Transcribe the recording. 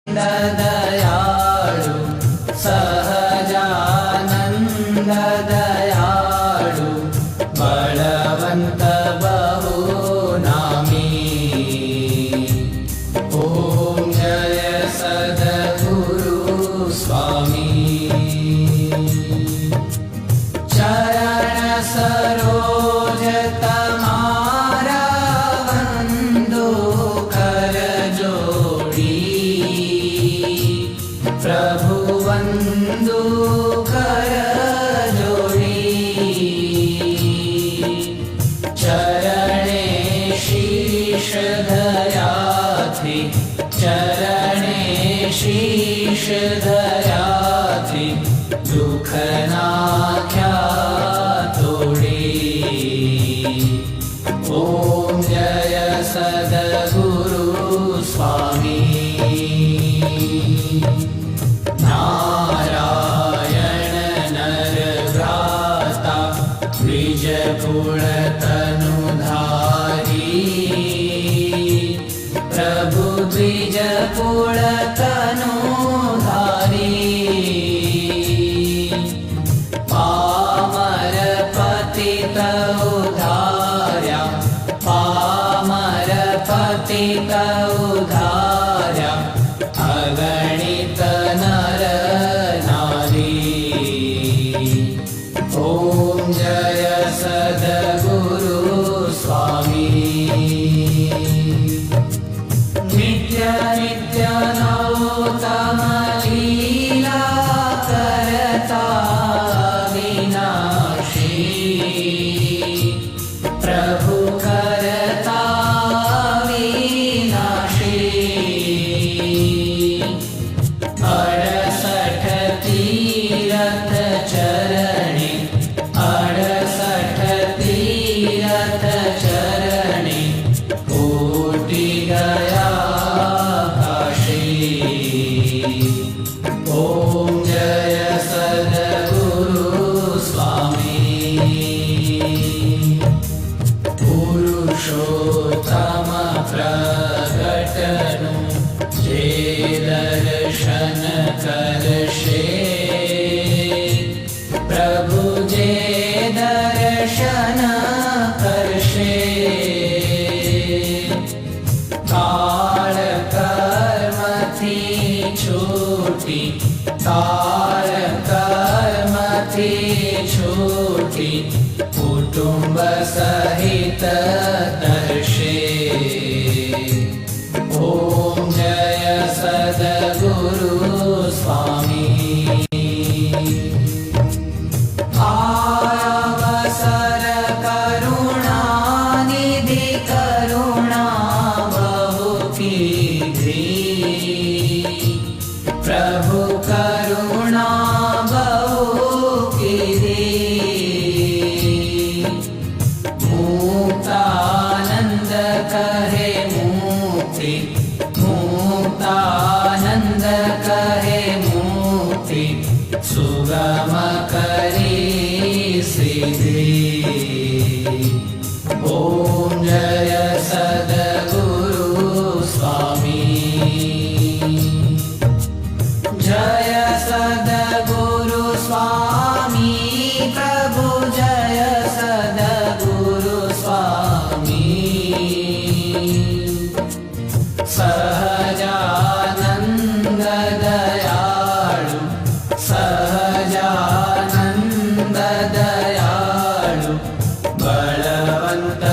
दयाळु सहजानंद दयाळु बलवंत बहुनामी। ओम जय सद्गुरु स्वामी। चरण सरोज तमारा वंदो कर जोड़ी। प्रभु वंदो कर जोड़ी। चरणे शीश धरा थी, चरणे शीश धरा थी, दुख नाख्या तोड़ी। ओम जय सद्गुरु स्वामी। नारायण नर भ्राता द्विज कुल तनुधारी। प्रभु द्विज कुल तनुधारी। पामर पतित उधार्या, पामर पतित उधार्या, अगणित नर नारी। ओम जय सद्गुरु स्वामी। नित्य नित्य नौतम लीला करता विनाशी। प्रभु करता विनाशी। 68 तीरथ चरणे, 68 तीरथ चरणे, कोटि गया काशी। ओम जय सद्गुरु स्वामी। पुरुषोत्तम प्रगटनु जे दर्शन करशे। प्रभु जे दर्शन करशे। काल कर्म थी छूटी, काल कर्म थी छूटी, कुटुंब सहित दर्शे। ओम जय सद्गुरु स्वामी। अवसर करुणा निधि करुणा बहु कीधी। प्रभु करुणा बहु कीधी। मुक्तानंद कहे मुक्ति, मुक्तानंद कहे मुक्ति, सुगम करी सिद्धि। ओम जय सद्गुरु स्वामी। जय सद्गुरु स्वामी। प्रभु जय सद्गुरु स्वामी। सहजानंद दयाळु, सहजानंद दयाळु, बलवंत